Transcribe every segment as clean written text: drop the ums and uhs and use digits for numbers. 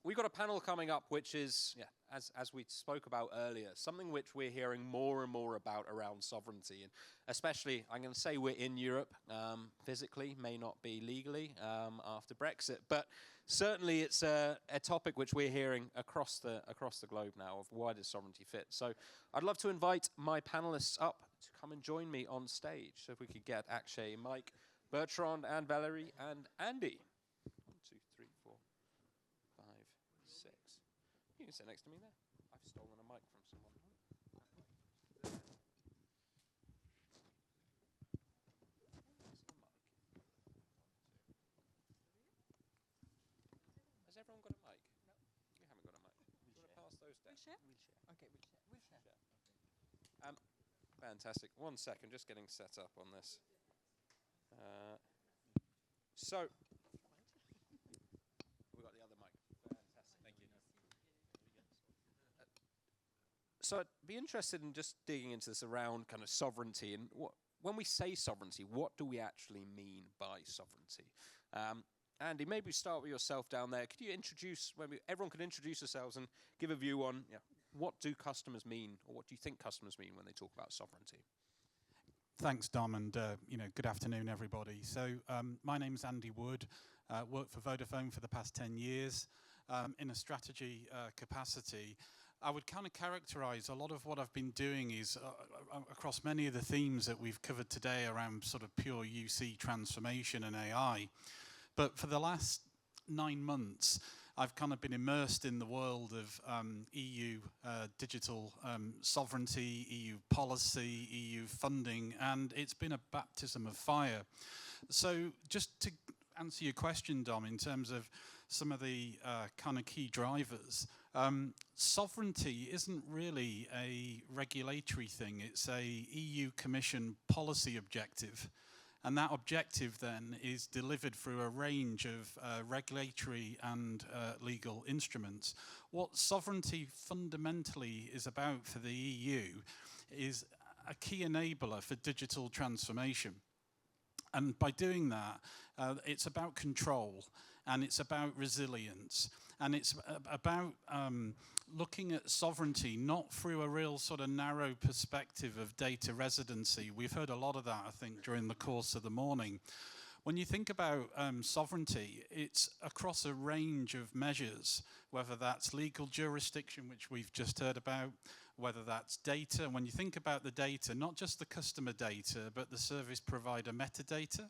We've got a panel coming up, which is, as we spoke about earlier, something which we're hearing more and more about around sovereignty, and especially, I'm going to say we're in Europe, physically, may not be legally after Brexit, but certainly it's a topic which we're hearing across the globe now of why does sovereignty fit. So I'd love to invite my panelists up to come and join me on stage. So if we could get Akshay, Mike, Bertrand, and Valerie, and Andy. 1, 2, 3, 4, 5, 6. You can sit next to me there. I've stolen a mic from someone. Has everyone got a mic? No. You haven't got a mic. Do you want to pass those down? We'll share? Okay, we'll share. Fantastic. 1 second, just getting set up on this. So, we've got the other mic. Fantastic, thank you. So I'd be interested in just digging into this around kind of sovereignty, and when we say sovereignty, what do we actually mean by sovereignty? Andy, maybe start with yourself down there. Could you introduce, maybe everyone could introduce themselves and give a view on what do customers mean, or what do you think customers mean when they talk about sovereignty? Thanks, Dom, and good afternoon, everybody. So my name's Andy Wood. Worked for Vodafone for the past 10 years in a strategy capacity. I would kind of characterize a lot of what I've been doing is across many of the themes that we've covered today around sort of pure UC transformation and AI. But for the last 9 months, I've kind of been immersed in the world of EU digital sovereignty, EU policy, EU funding, and it's been a baptism of fire. So just to answer your question, Dom, in terms of some of the kind of key drivers, sovereignty isn't really a regulatory thing. It's a EU Commission policy objective. And that objective then is delivered through a range of regulatory and legal instruments. What sovereignty fundamentally is about for the EU is a key enabler for digital transformation. And by doing that, it's about control, and it's about resilience, and it's about looking at sovereignty not through a real sort of narrow perspective of data residency. We've heard a lot of that, I think, during the course of the morning. When you think about sovereignty, it's across a range of measures, whether that's legal jurisdiction, which we've just heard about, whether that's data. And when you think about the data, not just the customer data, but the service provider metadata.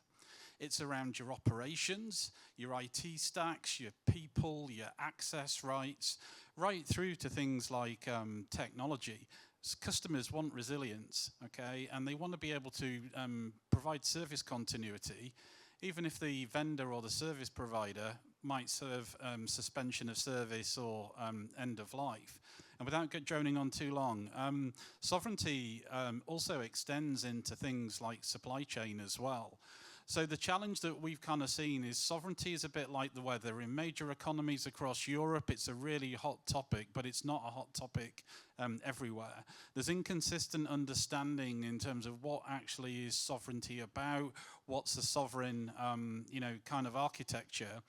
It's around your operations, your IT stacks, your people, your access rights, right through to things like technology. Customers want resilience, okay, and they want to be able to provide service continuity, even if the vendor or the service provider might serve suspension of service or end of life. And without droning on too long, sovereignty also extends into things like supply chain as well. So the challenge that we've kind of seen is sovereignty is a bit like the weather. In major economies across Europe, it's a really hot topic, but it's not a hot topic everywhere. There's inconsistent understanding in terms of what actually is sovereignty about, what's the sovereign, kind of architecture.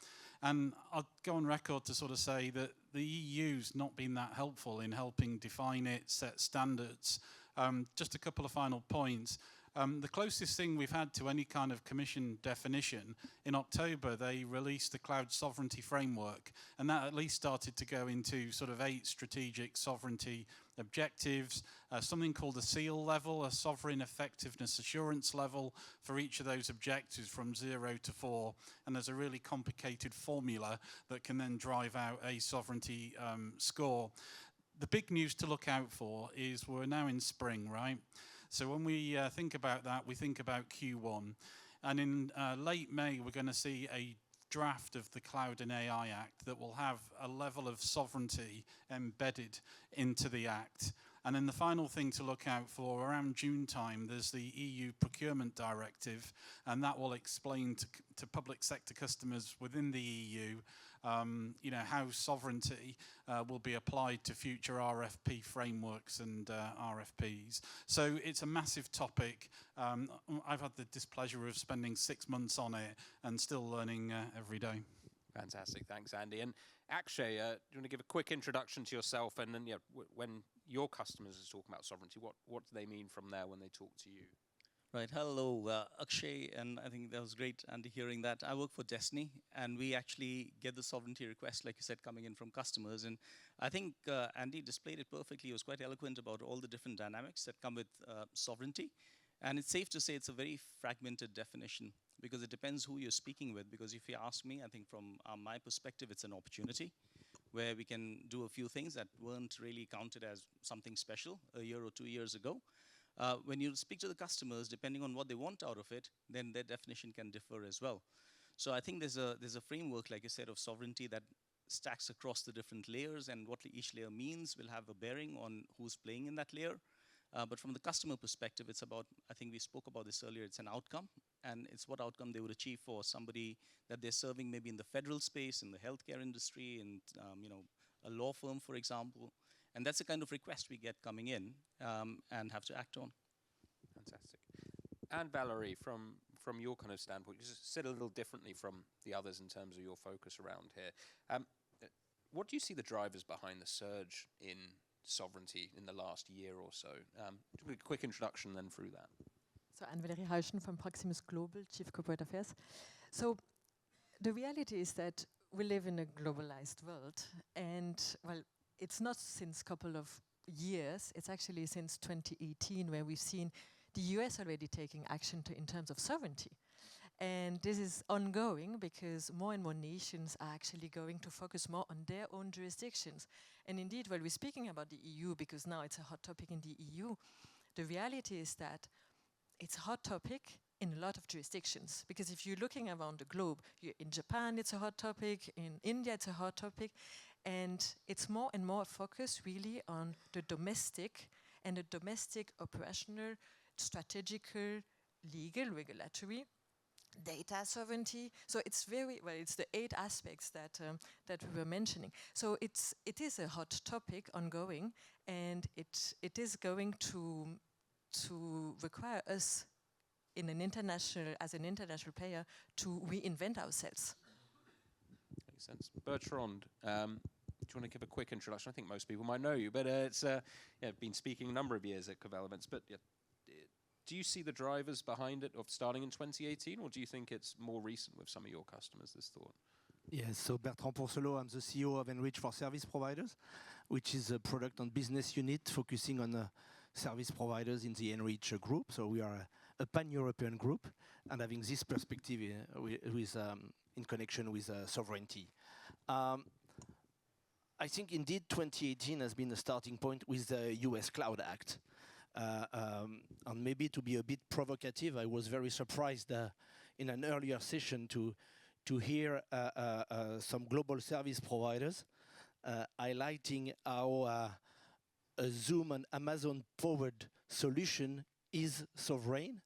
And I'll go on record to sort of say that the EU's not been that helpful in helping define it, set standards. Just a couple of final points. The closest thing we've had to any kind of commission definition, in October they released the Cloud Sovereignty Framework, and that at least started to go into sort of 8 strategic sovereignty objectives, something called a SEAL level, a Sovereign Effectiveness Assurance level for each of those objectives from 0 to 4, and there's a really complicated formula that can then drive out a sovereignty score. The big news to look out for is we're now in spring, right? So when we think about that, we think about Q1. And in late May, we're going to see a draft of the Cloud and AI Act that will have a level of sovereignty embedded into the Act. And then the final thing to look out for, around June time, there's the EU Procurement Directive, and that will explain to public sector customers within the EU how sovereignty will be applied to future RFP frameworks and RFPs. So it's a massive topic. I've had the displeasure of spending 6 months on it and still learning every day. Fantastic, thanks, Andy. And Akshay, do you want to give a quick introduction to yourself, and then when your customers are talking about sovereignty, what do they mean from there when they talk to you? Right, hello, Akshay, and I think that was great, Andy, hearing that. I work for Dstny, and we actually get the sovereignty request, like you said, coming in from customers. And I think Andy displayed it perfectly. He was quite eloquent about all the different dynamics that come with sovereignty. And it's safe to say it's a very fragmented definition, because it depends who you're speaking with. Because if you ask me, I think from my perspective, it's an opportunity where we can do a few things that weren't really counted as something special a year or 2 years ago. When you speak to the customers, depending on what they want out of it, then their definition can differ as well. So I think there's a framework, like you said, of sovereignty that stacks across the different layers, and what each layer means will have a bearing on who's playing in that layer. But from the customer perspective, it's about, I think we spoke about this earlier, it's an outcome, and it's what outcome they would achieve for somebody that they're serving, maybe in the federal space, in the healthcare industry, in a law firm, for example. And that's the kind of request we get coming in and have to act on. Fantastic. And Valerie, from your kind of standpoint, you just sit a little differently from the others in terms of your focus around here. What do you see the drivers behind the surge in sovereignty in the last year or so? Just a quick introduction then through that. So I'm Valerie Heuschen from Proximus Global, Chief Corporate Affairs. So the reality is that we live in a globalized world, and well, it's not since a couple of years, it's actually since 2018 where we've seen the US already taking action in terms of sovereignty. And this is ongoing because more and more nations are actually going to focus more on their own jurisdictions. And indeed, while we're speaking about the EU, because now it's a hot topic in the EU, the reality is that it's a hot topic in a lot of jurisdictions. Because if you're looking around the globe, in Japan it's a hot topic, in India it's a hot topic, and it's more and more focused really on the domestic and the domestic operational, strategical, legal, regulatory, data sovereignty. So it's very, well, it's the 8 aspects that we were mentioning. So it is a hot topic ongoing, and it is going to require us as an international player to reinvent ourselves. Makes sense. Bertrand, do you want to give a quick introduction? I think most people might know you, but it's been speaking a number of years at Covelements. But do you see the drivers behind it of starting in 2018, or do you think it's more recent with some of your customers, this thought? Yes, so Bertrand Pourcelot, I'm the CEO of Enreach for Service Providers, which is a product and business unit focusing on service providers in the Enreach group. So we are a pan-European group, and having this perspective in connection with sovereignty. I think indeed 2018 has been a starting point with the US Cloud Act. And maybe to be a bit provocative, I was very surprised in an earlier session to hear some global service providers highlighting how a Zoom and Amazon powered solution is sovereign.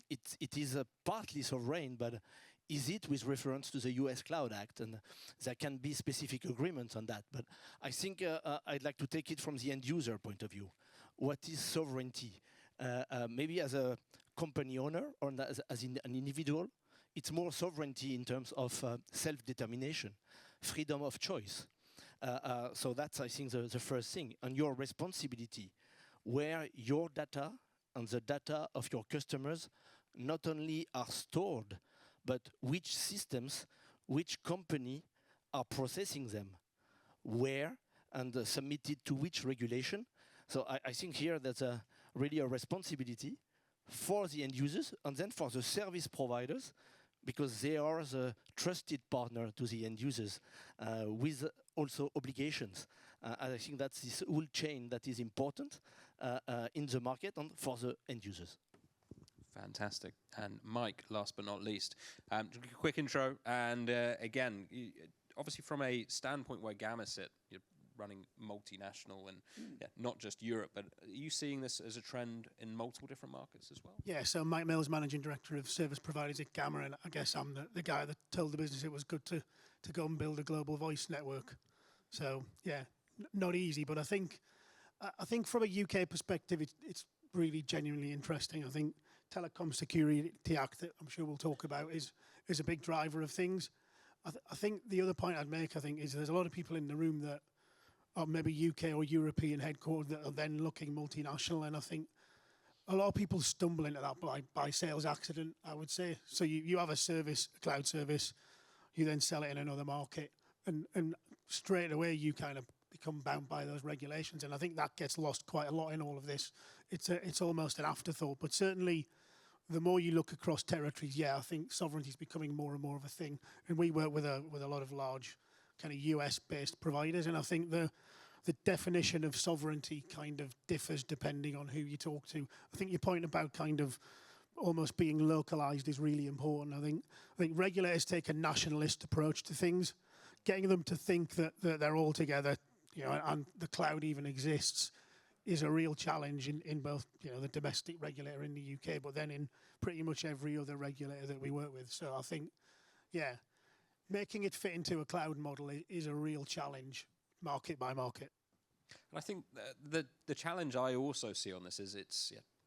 It is partly sovereign, but is it with reference to the US Cloud Act? And there can be specific agreements on that. But I think I'd like to take it from the end user point of view. What is sovereignty? Maybe as a company owner or as an individual, it's more sovereignty in terms of self-determination, freedom of choice. So that's, I think, the first thing. And your responsibility, where your data and the data of your customers not only are stored, but which systems, which company are processing them, where, and submitted to which regulation. So I think here there's really a responsibility for the end users and then for the service providers, because they are the trusted partner to the end users with also obligations. I think that's this whole chain that is important in the market and for the end users. Fantastic. And Mike, last but not least, a quick intro. And again, obviously from a standpoint where Gamma sit, you're running multinational and not just Europe, but are you seeing this as a trend in multiple different markets as well? Yeah, so Mike Mills, Managing Director of Service Providers at Gamma, and I guess I'm the guy that told the business it was good to go and build a global voice network. So yeah, not easy, but I think from a UK perspective, it's really genuinely interesting. I think Telecom Security Act, that I'm sure we'll talk about, is a big driver of things. I think the other point I'd make, I think, is there's a lot of people in the room that are maybe UK or European headquartered that are then looking multinational, and I think a lot of people stumble into that by sales accident, I would say. So you have a service, a cloud service, you then sell it in another market, and straight away you kind of become bound by those regulations, and I think that gets lost quite a lot in all of this. It's almost an afterthought, but certainly the more you look across territories, I think sovereignty is becoming more and more of a thing, and we work with a lot of large kind of US-based providers, and I think the definition of sovereignty kind of differs depending on who you talk to. I think your point about kind of almost being localized is really important. I think regulators take a nationalist approach to things, getting them to think that they're all together, and the cloud even exists, is a real challenge in both, the domestic regulator in the UK, but then in pretty much every other regulator that we work with. So I think, making it fit into a cloud model is a real challenge, market by market. And I think the challenge I also see on this is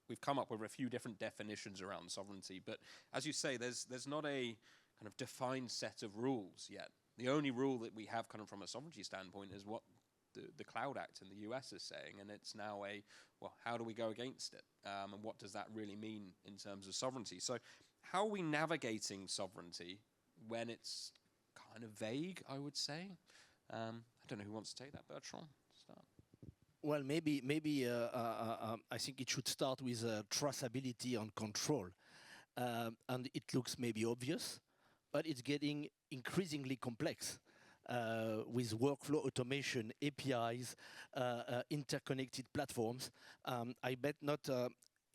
we've come up with a few different definitions around sovereignty, but as you say, there's not a kind of defined set of rules yet. The only rule that we have kind of from a sovereignty standpoint is what the Cloud Act in the US is saying, and it's now how do we go against it? And what does that really mean in terms of sovereignty? So how are we navigating sovereignty when it's kind of vague, I would say? I don't know who wants to take that, Bertrand? Start. Well, maybe I think it should start with traceability and control. And it looks maybe obvious, but it's getting increasingly complex. With workflow automation, APIs, interconnected platforms. I bet not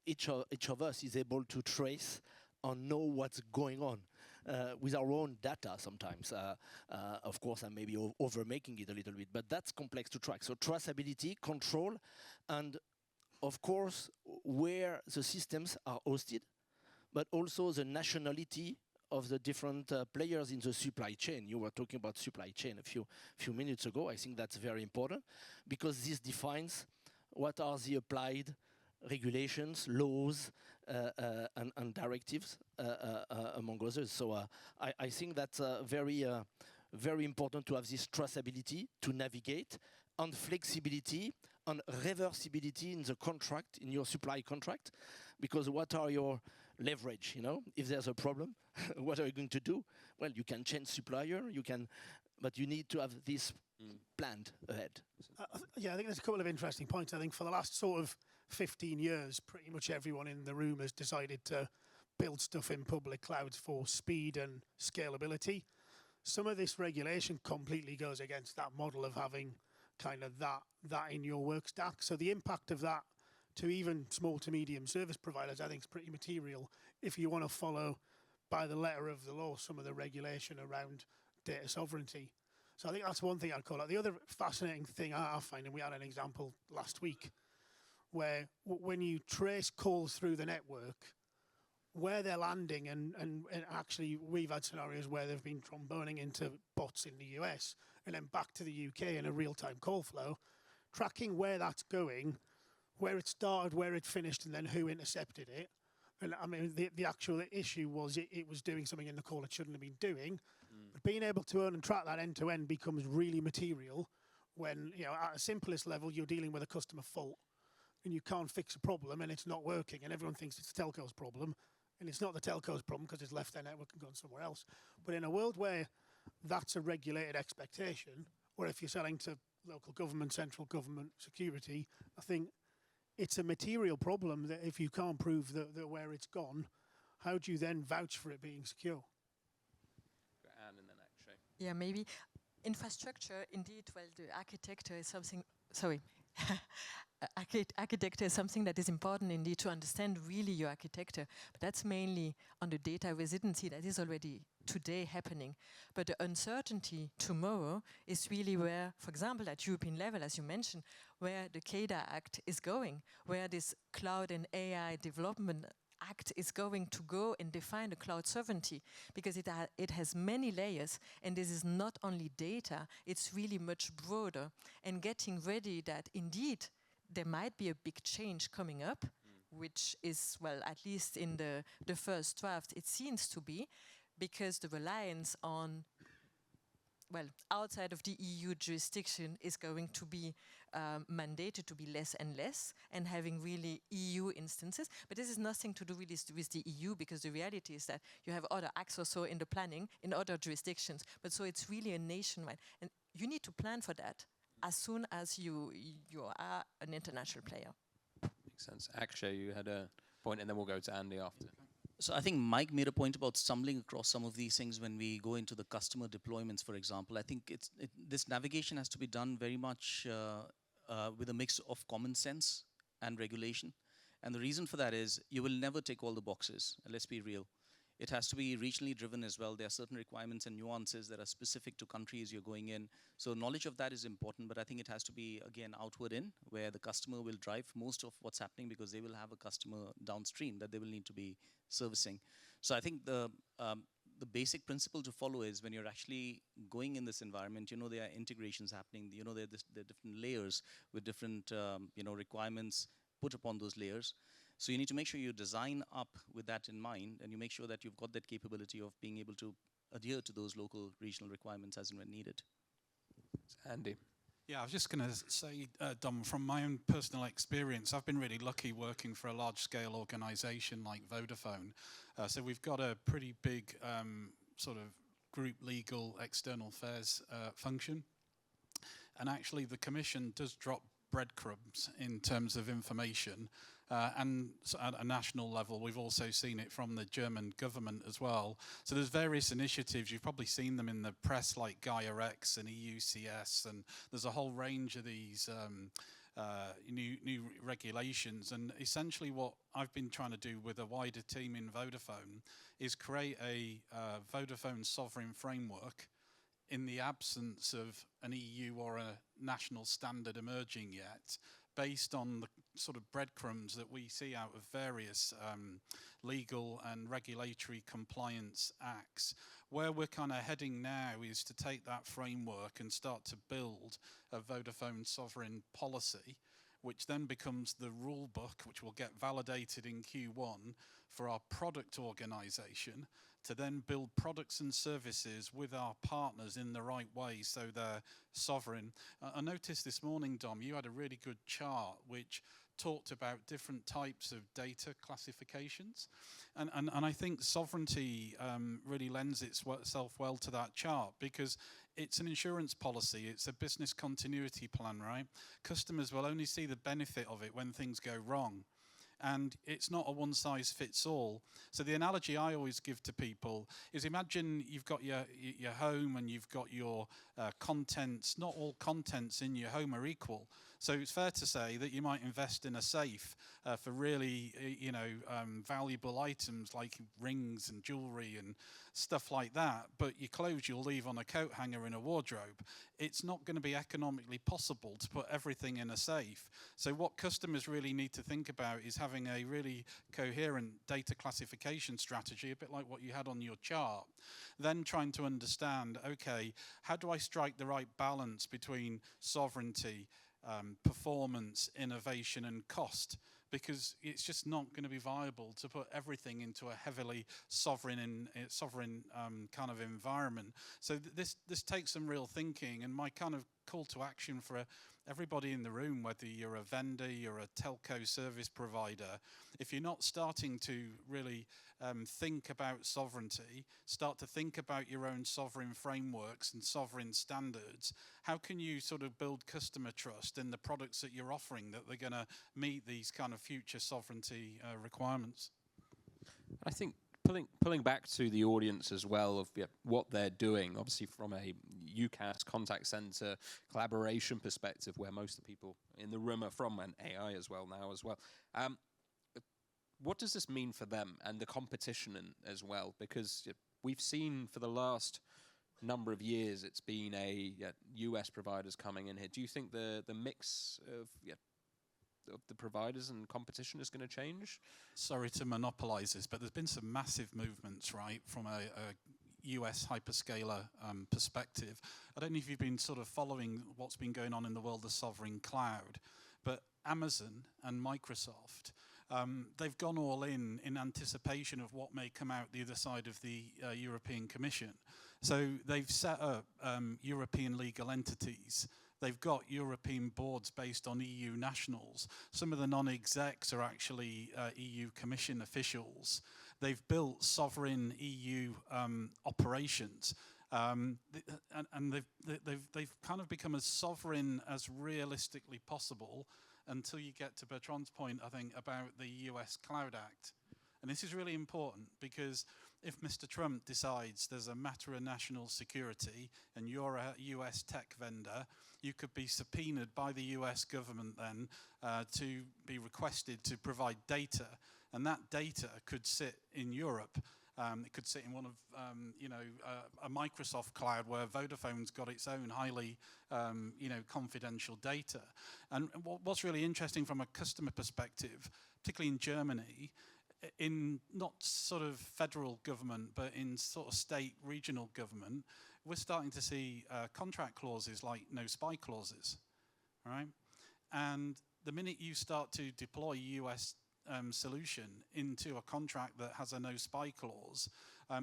each of us is able to trace or know what's going on with our own data sometimes. Of course, I may be over-making it a little bit, but that's complex to track. So traceability, control, and of course, where the systems are hosted, but also the nationality of the different players in the supply chain. You were talking about supply chain a few minutes ago. I think that's very important because this defines what are the applied regulations, laws, and directives, among others. So I think that's very important to have this traceability to navigate, and flexibility, and reversibility in the contract, in your supply contract, because what are your leverage, if there's a problem, what are you going to do? Well, you can change supplier, but you need to have this planned ahead. I think there's a couple of interesting points. I think for the last sort of 15 years, pretty much everyone in the room has decided to build stuff in public clouds for speed and scalability. Some of this regulation completely goes against that model of having kind of that in your work stack. So the impact of that to even small to medium service providers, I think, is pretty material if you want to follow by the letter of the law some of the regulation around data sovereignty. So I think that's one thing I'd call out. The other fascinating thing I find, and we had an example last week, where when you trace calls through the network, where they're landing, and actually we've had scenarios where they've been tromboning into bots in the US and then back to the UK in a real-time call flow, tracking where that's going, where it started, where it finished, and then who intercepted it. And I mean, the actual issue was it was doing something in the call it shouldn't have been doing. But being able to own and track that end to end becomes really material when, at a simplest level, you're dealing with a customer fault and you can't fix a problem and it's not working and everyone thinks it's the telco's problem, and it's not the telco's problem because it's left their network and gone somewhere else. But in a world where that's a regulated expectation, or if you're selling to local government, central government, security, I think it's a material problem that if you can't prove that where it's gone, how do you then vouch for it being secure? And then Akshay. Yeah, maybe infrastructure, indeed, well, the architecture is something, sorry. Architecture is something that is important indeed to understand really your architecture, but that's mainly on the data residency that is already today happening. But the uncertainty tomorrow is really where, for example, at European level, as you mentioned, where the CADA Act is going, where this Cloud and AI Development Act is going to go and define the cloud sovereignty, because it has many layers, and this is not only data, it's really much broader, and getting ready that indeed there might be a big change coming up, which is, well, at least in the first draft, it seems to be, because the reliance on well, outside of the EU jurisdiction is going to be mandated to be less and less, and having really EU instances. But this is nothing to do really with the EU, because the reality is that you have other acts or so in the planning in other jurisdictions. But so it's really a nationwide, and you need to plan for that as soon as you are an international player. Makes sense. Akshay, you had a point, and then we'll go to Andy after. So I think Mike made a point about stumbling across some of these things when we go into the customer deployments, for example. I think this navigation has to be done very much with a mix of common sense and regulation. And the reason for that is you will never tick all the boxes, let's be real. It has to be regionally driven as well. There are certain requirements and nuances that are specific to countries you're going in. So knowledge of that is important, but I think it has to be, again, outward in, where the customer will drive most of what's happening, because they will have a customer downstream that they will need to be servicing. So I think the basic principle to follow is, when you're actually going in this environment, you know there are integrations happening, you know there are different layers with different requirements put upon those layers. So you need to make sure you design up with that in mind, and you make sure that you've got that capability of being able to adhere to those local, regional requirements as and when needed. Andy. Yeah, I was just going to say, Dom, from my own personal experience, I've been really lucky working for a large-scale organisation like Vodafone. So we've got a pretty big sort of group legal external affairs function. And actually, the Commission does drop breadcrumbs in terms of information. And so at a national level, we've also seen it from the German government as well. So there's various initiatives, you've probably seen them in the press, like Gaia-X and UCaaS, and there's a whole range of these new regulations. And essentially what I've been trying to do with a wider team in Vodafone is create a Vodafone sovereign framework in the absence of an EU or a national standard emerging yet, based on the sort of breadcrumbs that we see out of various legal and regulatory compliance acts. Where we're kind of heading now is to take that framework and start to build a Vodafone sovereign policy, which then becomes the rule book, which will get validated in Q1 for our product organization, to then build products and services with our partners in the right way so they're sovereign. I noticed this morning, Dom, you had a really good chart which talked about different types of data classifications. And I think sovereignty really lends itself well to that chart, because it's an insurance policy, it's a business continuity plan, right? Customers will only see the benefit of it when things go wrong. And it's not a one-size-fits-all. So the analogy I always give to people is, imagine you've got your home and you've got your contents. Not all contents in your home are equal. So it's fair to say that you might invest in a safe for really, valuable items like rings and jewelry and stuff like that. But your clothes you'll leave on a coat hanger in a wardrobe. It's not going to be economically possible to put everything in a safe. So what customers really need to think about is having a really coherent data classification strategy, a bit like what you had on your chart. Then trying to understand, okay, how do I strike the right balance between sovereignty, performance, innovation, and cost? Because it's just not going to be viable to put everything into a heavily sovereign kind of environment. So this takes some real thinking, and my kind of call to action for everybody in the room, whether you're a vendor, you're a telco service provider, if you're not starting to really think about sovereignty, start to think about your own sovereign frameworks and sovereign standards, how can you sort of build customer trust in the products that you're offering that they're going to meet these kind of future sovereignty requirements? I think pulling back to the audience as well of what they're doing, obviously from a UCaaS contact center collaboration perspective, where most of the people in the room are from, and AI as well now as well. What does this mean for them and the competition as well? Because we've seen for the last number of years it's been US providers coming in here. Do you think the mix of the providers and competition is going to change? Sorry to monopolize this, but there's been some massive movements, right, from a US hyperscaler perspective. I don't know if you've been sort of following what's been going on in the world of sovereign cloud, but Amazon and Microsoft they've gone all in anticipation of what may come out the other side of the European Commission. So they've set up European legal entities. They've got European boards based on EU nationals. Some of the non-execs are actually EU Commission officials. They've built sovereign EU operations. And they've kind of become as sovereign as realistically possible until you get to Bertrand's point, I think, about the US Cloud Act. And this is really important because if Mr. Trump decides there's a matter of national security and you're a US tech vendor, you could be subpoenaed by the US government then to be requested to provide data. And that data could sit in Europe. It could sit in one of, a Microsoft cloud where Vodafone's got its own highly, confidential data. And what's really interesting from a customer perspective, particularly in Germany, in not sort of federal government, but in sort of state, regional government, we're starting to see contract clauses like no spy clauses, right? And the minute you start to deploy US solution into a contract that has a no spy clause,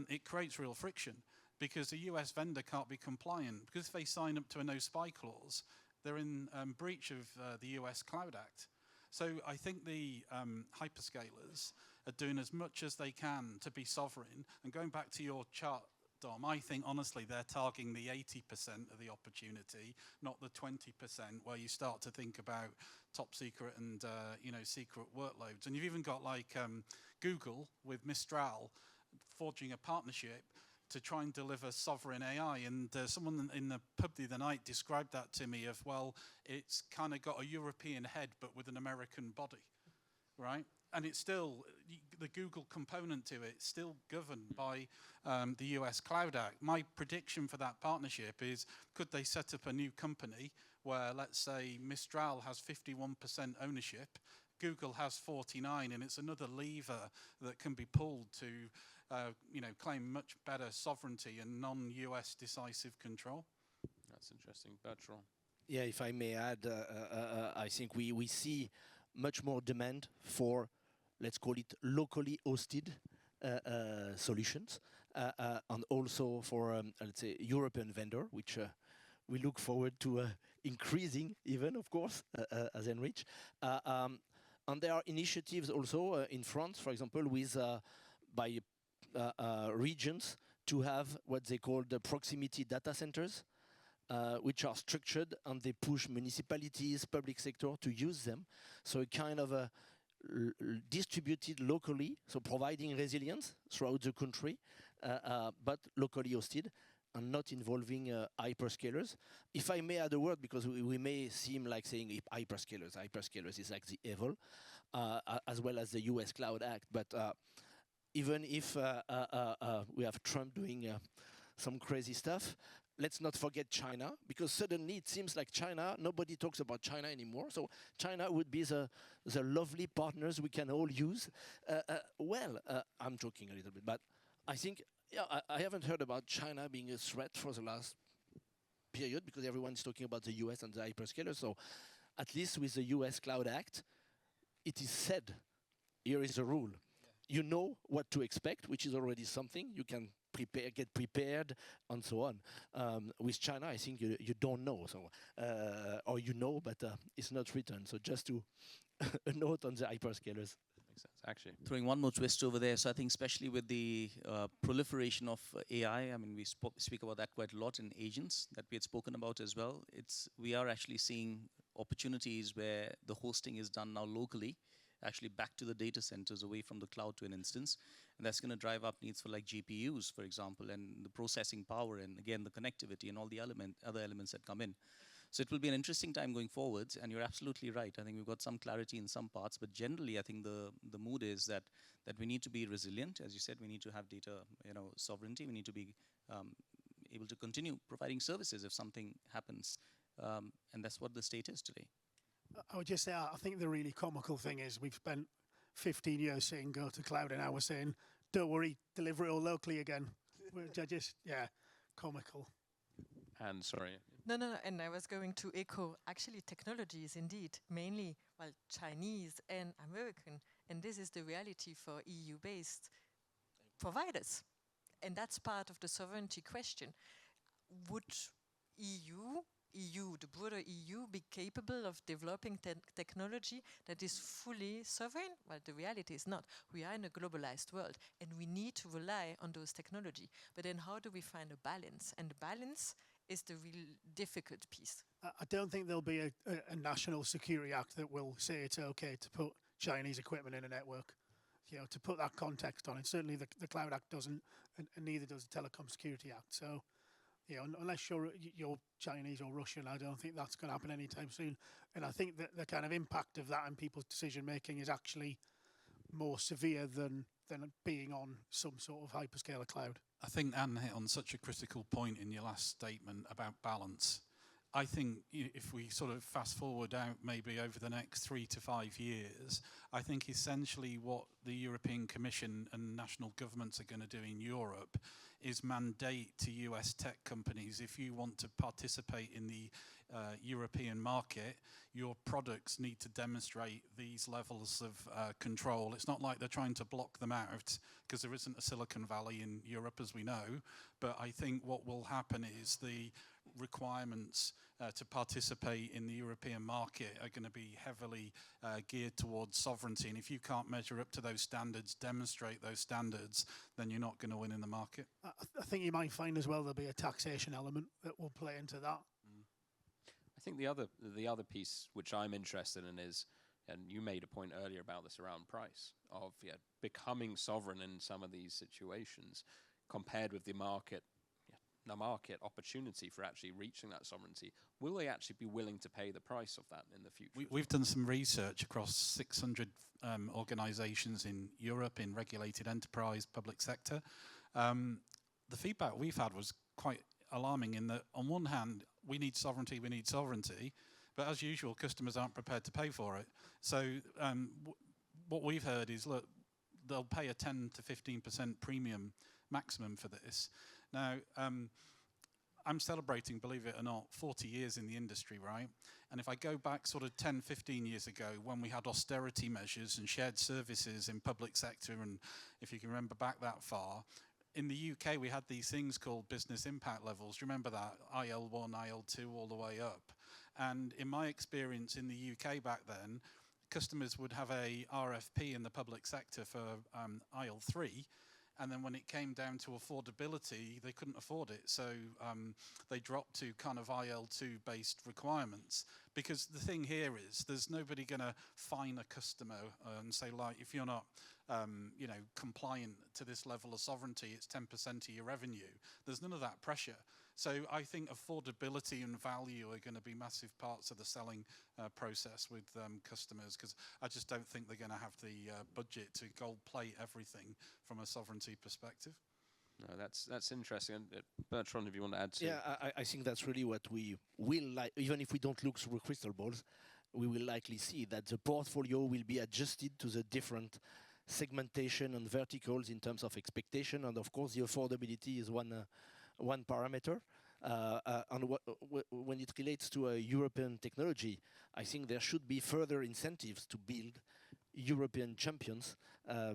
it creates real friction because a US vendor can't be compliant. Because if they sign up to a no spy clause, they're in breach of the US Cloud Act. So I think the hyperscalers are doing as much as they can to be sovereign. And going back to your chart, Dom, I think honestly they're targeting the 80% of the opportunity, not the 20% where you start to think about top secret and secret workloads. And you've even got like Google with Mistral forging a partnership to try and deliver sovereign AI. And someone in the pub the other night described that to me of, well, it's kind of got a European head but with an American body, right? And it's still, the Google component to it, still governed by the US Cloud Act. My prediction for that partnership is, could they set up a new company where, let's say, Mistral has 51% ownership, Google has 49%, and it's another lever that can be pulled to, claim much better sovereignty and non-US decisive control. That's interesting. Bertrand. Yeah, if I may add, I think we see much more demand for, let's call it, locally hosted solutions, and also for, let's say, European vendor, which we look forward to increasing even, of course, as Enreach. And there are initiatives also in France, for example, with by regions to have what they call the proximity data centers, which are structured and they push municipalities, public sector to use them. So a kind of a distributed locally, so providing resilience throughout the country, but locally hosted and not involving hyperscalers. If I may add a word, because we may seem like saying hyperscalers is like the evil, as well as the US Cloud Act, but even if we have Trump doing some crazy stuff, let's not forget China, because suddenly it seems like China, nobody talks about China anymore. So China would be the lovely partners we can all use. I'm joking a little bit, but I think, I haven't heard about China being a threat for the last period, because everyone's talking about the US and the hyperscalers. So at least with the US Cloud Act, it is said, here is the rule. You know what to expect, which is already something. You can get prepared, and so on. With China, I think you don't know, so or you know, but it's not written. So just to a note on the hyperscalers. Makes sense. Actually, Throwing one more twist over there. So I think especially with the proliferation of AI, I mean, we speak about that quite a lot in agents that we had spoken about as well. We are actually seeing opportunities where the hosting is done now locally, actually back to the data centers, away from the cloud to an instance. And that's going to drive up needs for like GPUs, for example, and the processing power, and again, the connectivity and all the other elements that come in. So it will be an interesting time going forwards, and you're absolutely right. I think we've got some clarity in some parts, but generally I think the mood is that we need to be resilient. As you said, we need to have data sovereignty. We need to be able to continue providing services if something happens. And that's what the state is today. I would just say, I think the really comical thing is we've spent 15 years saying go to cloud, and now we're saying, don't worry, deliver it all locally again. Comical. And sorry. No, and I was going to echo, actually technology is indeed mainly, Chinese and American And this is the reality for EU-based providers. And that's part of the sovereignty question. Would the broader EU, be capable of developing technology that is fully sovereign? Well, the reality is not. We are in a globalized world, and we need to rely on those technology. But then how do we find a balance? And the balance is the real difficult piece. I don't think there'll be a national security act that will say it's okay to put Chinese equipment in a network. You know, to put that context on it. Certainly the Cloud Act doesn't, and neither does the Telecom Security Act. So, you know, unless you're Chinese or Russian, I don't think that's going to happen anytime soon. And I think that the kind of impact of that on people's decision making is actually more severe than being on some sort of hyperscaler cloud. I think Anne hit on such a critical point in your last statement about balance. I think if we sort of fast forward out maybe over the next 3 to 5 years, I think essentially what the European Commission and national governments are going to do in Europe is mandate to US tech companies, if you want to participate in the European market, your products need to demonstrate these levels of control. It's not like they're trying to block them out, because there isn't a Silicon Valley in Europe, as we know. But I think what will happen is the requirements to participate in the European market are going to be heavily geared towards sovereignty. And if you can't measure up to those standards, demonstrate those standards, then you're not going to win in the market. I think you might find as well there'll be a taxation element that will play into that. I think the other piece which I'm interested in is, and you made a point earlier about this around price, of becoming sovereign in some of these situations compared with the market opportunity for actually reaching that sovereignty. Will they actually be willing to pay the price of that in the future? We've done some research across 600 organizations in Europe, in regulated enterprise, public sector. The feedback we've had was quite alarming in that, on one hand, we need sovereignty, but as usual, customers aren't prepared to pay for it. So what we've heard is, look, they'll pay a 10 to 15% premium maximum for this. Now, I'm celebrating, believe it or not, 40 years in the industry, right? And if I go back sort of 10, 15 years ago, when we had austerity measures and shared services in public sector, and if you can remember back that far, in the UK, we had these things called business impact levels. Do you remember that? IL1, IL2, all the way up. And in my experience in the UK back then, customers would have a RFP in the public sector for IL3, and then when it came down to affordability, they couldn't afford it. So they dropped to kind of IL2 based requirements. Because the thing here is, there's nobody going to fine a customer and say, like, if you're not compliant to this level of sovereignty, it's 10% of your revenue. There's none of that pressure. So I think affordability and value are going to be massive parts of the selling process with customers, because I just don't think they're going to have the budget to gold plate everything from a sovereignty perspective. No, that's interesting. And Bertrand, if you want to add to Yeah, I think that's really what we will like, even if we don't look through crystal balls, we will likely see that the portfolio will be adjusted to the different segmentation and verticals in terms of expectation, and of course the affordability is one parameter. And when it relates to a European technology, I think there should be further incentives to build European champions,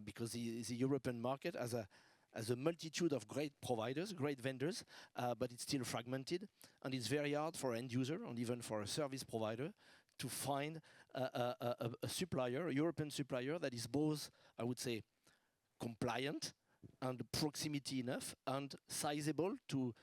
because the European market has a multitude of great providers, great vendors, but it's still fragmented, and it's very hard for end user and even for a service provider to find a supplier, a European supplier that is both, I would say, compliant and proximity enough and sizable to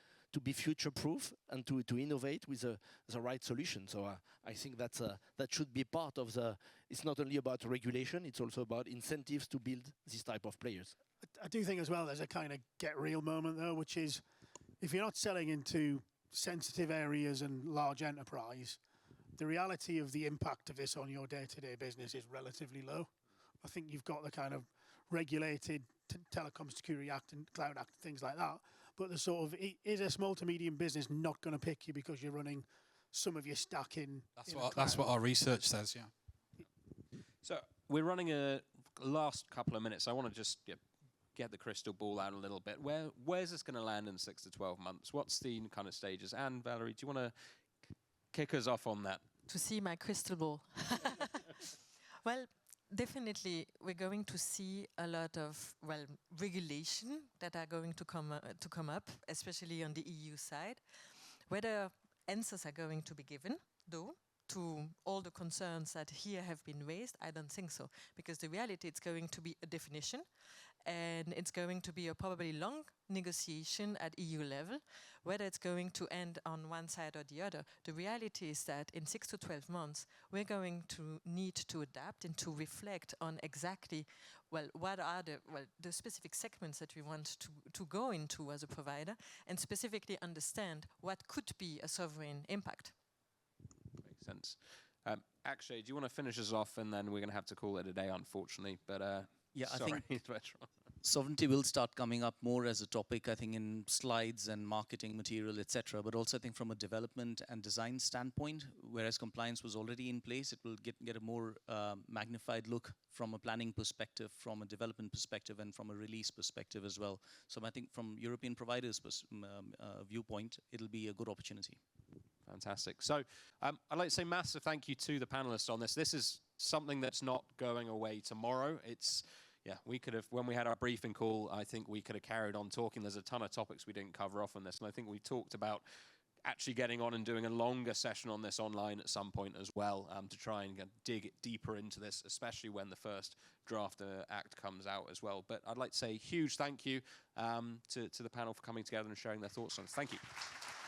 be future-proof and to innovate with the right solution. So I think that should be part of the, it's not only about regulation, it's also about incentives to build this type of players. I do think as well there's a kind of get real moment though, which is if you're not selling into sensitive areas and large enterprise, the reality of the impact of this on your day-to-day business is relatively low. I think you've got the kind of regulated Telecom Security Act and Cloud Act and things like that, but the sort of, is a small to medium business not going to pick you because you're running some of your stack in? That's what our research says, yeah. So we're running a last couple of minutes. I want to just get the crystal ball out a little bit. Where's this going to land in 6 to 12 months? What's the kind of stages? And Valerie, do you want to kick us off on that? To see my crystal ball. Well, definitely we're going to see a lot of, well, regulation that are going to come up, especially on the EU side. Whether answers are going to be given, though, to all the concerns that here have been raised, I don't think so. Because the reality, it's going to be a definition, and it's going to be a probably long negotiation at EU level. Whether it's going to end on one side or the other, the reality is that in 6 to 12 months, we're going to need to adapt and to reflect on exactly, well, what are the specific segments that we want to go into as a provider, and specifically understand what could be a sovereign impact. Makes sense. Akshay, do you want to finish us off, and then we're going to have to call it a day, unfortunately. But yeah, sorry, I think Bertrand. sovereignty will start coming up more as a topic, I think, in slides and marketing material, etc. But also, I think, from a development and design standpoint, whereas compliance was already in place, it will get a more magnified look from a planning perspective, from a development perspective, and from a release perspective as well. So I think from European providers' viewpoint, it'll be a good opportunity. Fantastic. So I'd like to say massive thank you to the panelists on this. This is something that's not going away tomorrow. It's, yeah, we could have, when we had our briefing call, I think we could have carried on talking. There's a ton of topics we didn't cover off on this. And I think we talked about actually getting on and doing a longer session on this online at some point as well, to try and dig deeper into this, especially when the first draft act comes out as well. But I'd like to say a huge thank you to the panel for coming together and sharing their thoughts on this. Thank you.